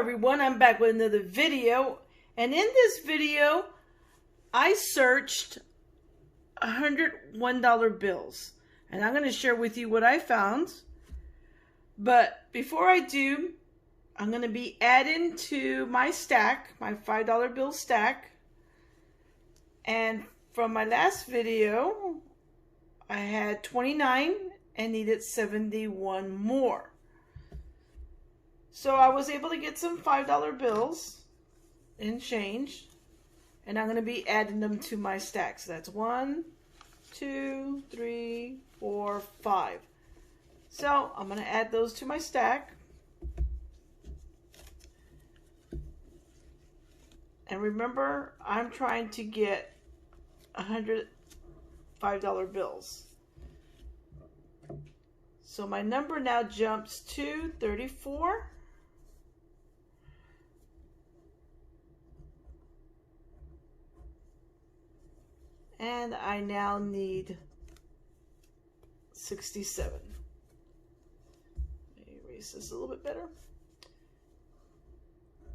everyone, I'm back with another video, and in this video I searched $101 bills, and I'm going to share with you what I found. But before I do, I'm going to be adding to my stack, my $5 bill stack. And from my last video I had 29 and needed 71 more. So I was able to get some $5 bills and change, and I'm going to be adding them to my stack. So that's 1, 2, 3, 4, 5. So I'm going to add those to my stack. And remember, I'm trying to get 100 $5 bills. So my number now jumps to 34. And I now need 67. Let me erase this a little bit better.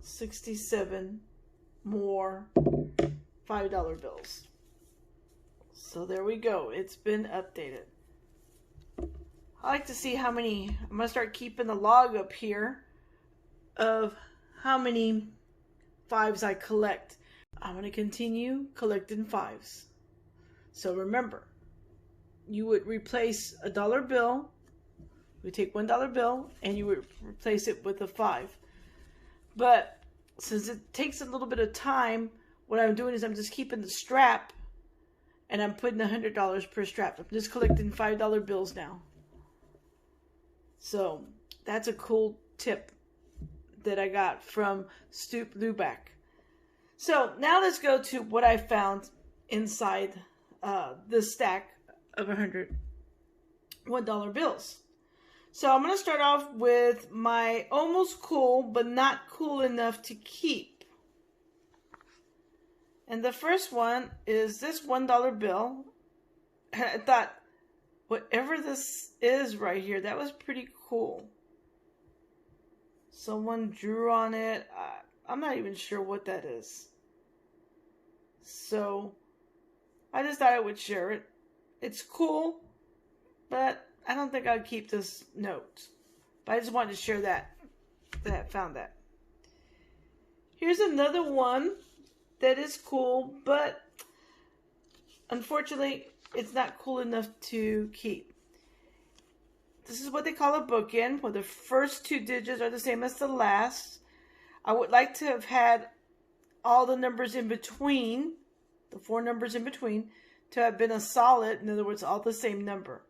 67 more $5 bills. So there we go. It's been updated. I like to see how many. I'm going to start keeping the log up here of how many fives I collect. I'm going to continue collecting fives. So remember, you would replace a dollar bill. You would take $1 bill and you would replace it with a 5. But since it takes a little bit of time, what I'm doing is I'm just keeping the strap and I'm putting $100 per strap. I'm just collecting $5 bills now. So that's a cool tip that I got from Stoop Lubac. So now let's go to what I found inside this stack of $101 bills. So I'm going to start off with my almost cool but not cool enough to keep. And the first one is this $1 bill. And I thought, whatever this is right here, that was pretty cool. Someone drew on it. I'm not even sure what that is. So I just thought I would share it. It's cool, but I don't think I'd keep this note. But I just wanted to share that I found that. Here's another one that is cool, but unfortunately it's not cool enough to keep. This is what they call a bookend, where the first 2 digits are the same as the last. I would like to have had all the numbers in between, the 4 numbers in between, to have been a solid, in other words, all the same number.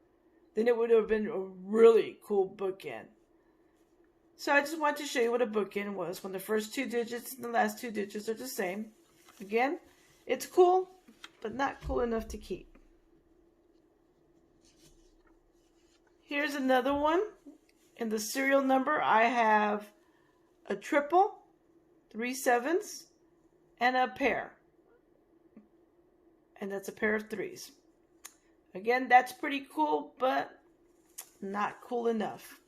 Then it would have been a really cool bookend. So I just wanted to show you what a bookend was, when the first 2 digits and the last 2 digits are the same. Again, it's cool, but not cool enough to keep. Here's another one. In the serial number, I have a triple, 3 sevens, and a pair. And that's a pair of 3s. Again, that's pretty cool, but not cool enough.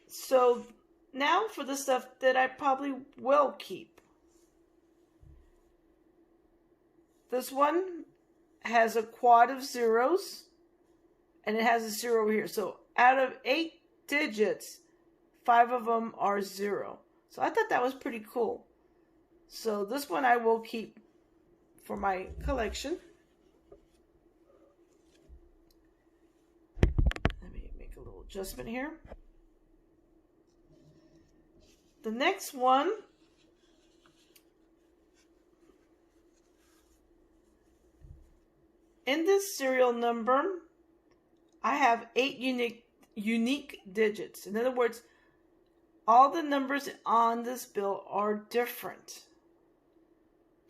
So now for the stuff that I probably will keep. This one has a quad of zeros, and it has a 0 here. So out of 8 digits, 5 of them are 0. So I thought that was pretty cool. So this one I will keep for my collection. Let me make a little adjustment here. The next one in this serial number, I have 8 unique digits. In other words, all the numbers on this bill are different.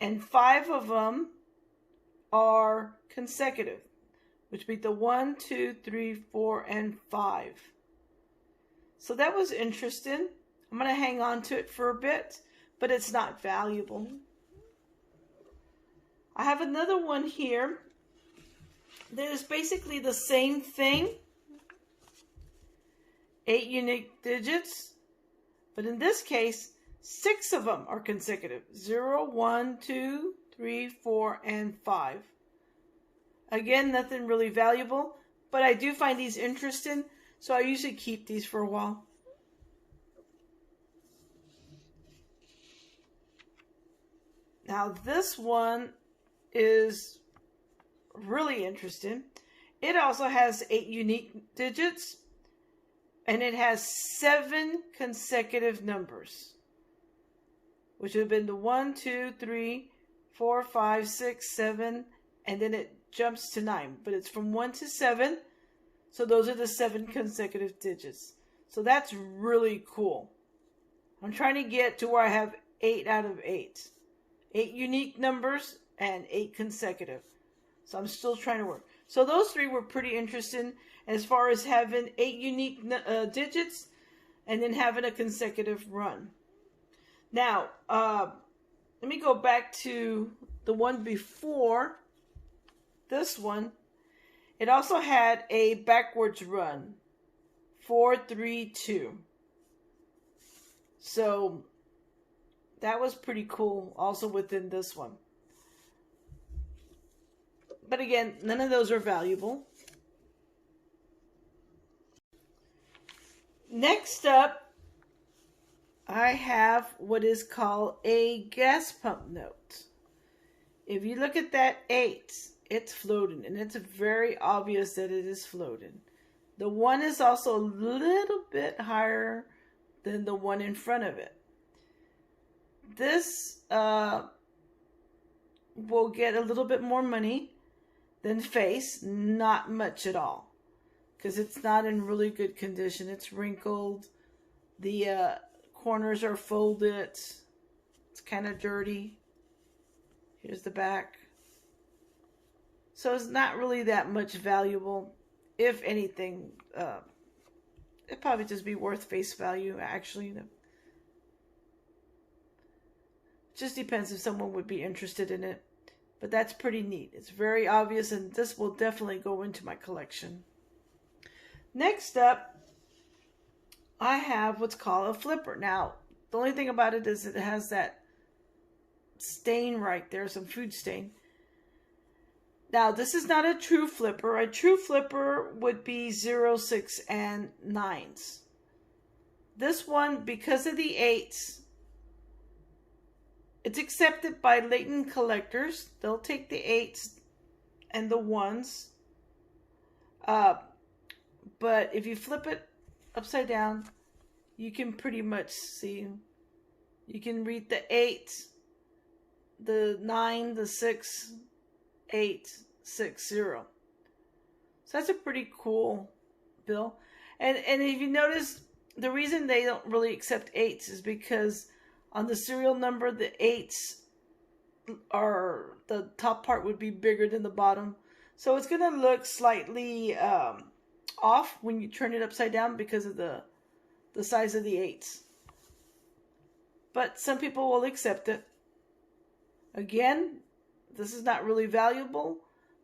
And 5 of them are consecutive, which would be the 1, 2, 3, 4, and 5. So that was interesting. I'm going to hang on to it for a bit, but it's not valuable. I have another one here that is basically the same thing, 8 unique digits, but in this case, 6 of them are consecutive. 0, 1, 2, 3, 4, and 5. Again, nothing really valuable, but I do find these interesting, so I usually keep these for a while. Now this one is really interesting. It also has 8 unique digits, and it has 7 consecutive numbers, which would have been the 1, 2, 3, 4, 5, 6, 7, and then it jumps to 9. But it's from 1 to 7, so those are the 7 consecutive digits. So that's really cool. I'm trying to get to where I have 8 out of 8. 8 unique numbers and 8 consecutive. So I'm still trying to work. So those 3 were pretty interesting as far as having 8 unique digits and then having a consecutive run. Now, let me go back to the one before this one. It also had a backwards run, 4, 3, 2. So that was pretty cool also within this one. But again, none of those are valuable. Next up, I have what is called a gas pump note. If you look at that 8, it's floating, and it's very obvious that it is floating. The 1 is also a little bit higher than the one in front of it. This will get a little bit more money than face, not much at all, because it's not in really good condition. It's wrinkled, the corners are folded, it's kind of dirty. Here's the back. So it's not really that much valuable. If anything, it'd probably just be worth face value, actually. Just depends if someone would be interested in it. But that's pretty neat. It's very obvious, and this will definitely go into my collection. Next up, I have what's called a flipper. Now, the only thing about it is it has that stain right there, some food stain. Now, this is not a true flipper. A true flipper would be 0, 6, and 9s. This one, because of the 8s, it's accepted by latent collectors. They'll take the 8s and the 1s. But if you flip it upside down, you can pretty much see. You can read the 8, the 9, the 6, 8, 6, 0. So that's a pretty cool bill. And if you notice, the reason they don't really accept 8s is because on the serial number, the 8s are, the top part would be bigger than the bottom. So it's going to look slightly off when you turn it upside down because of the size of the 8s. But some people will accept it. Again, this is not really valuable,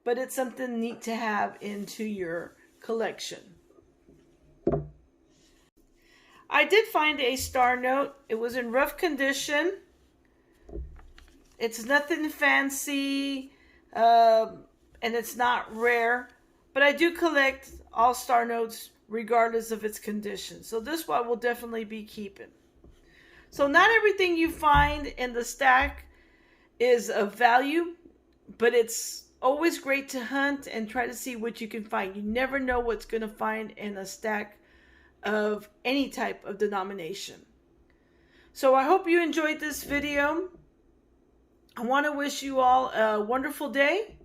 but it's something neat to have into your collection. I did find a star note. It was in rough condition. It's nothing fancy, and it's not rare. But I do collect all star notes regardless of its condition. So this one will definitely be keeping. So not everything you find in the stack is of value, but it's always great to hunt and try to see what you can find. You never know what's going to find in a stack of any type of denomination. So I hope you enjoyed this video. I want to wish you all a wonderful day.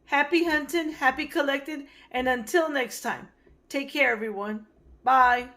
Happy hunting, happy collecting, and until next time, take care everyone. Bye.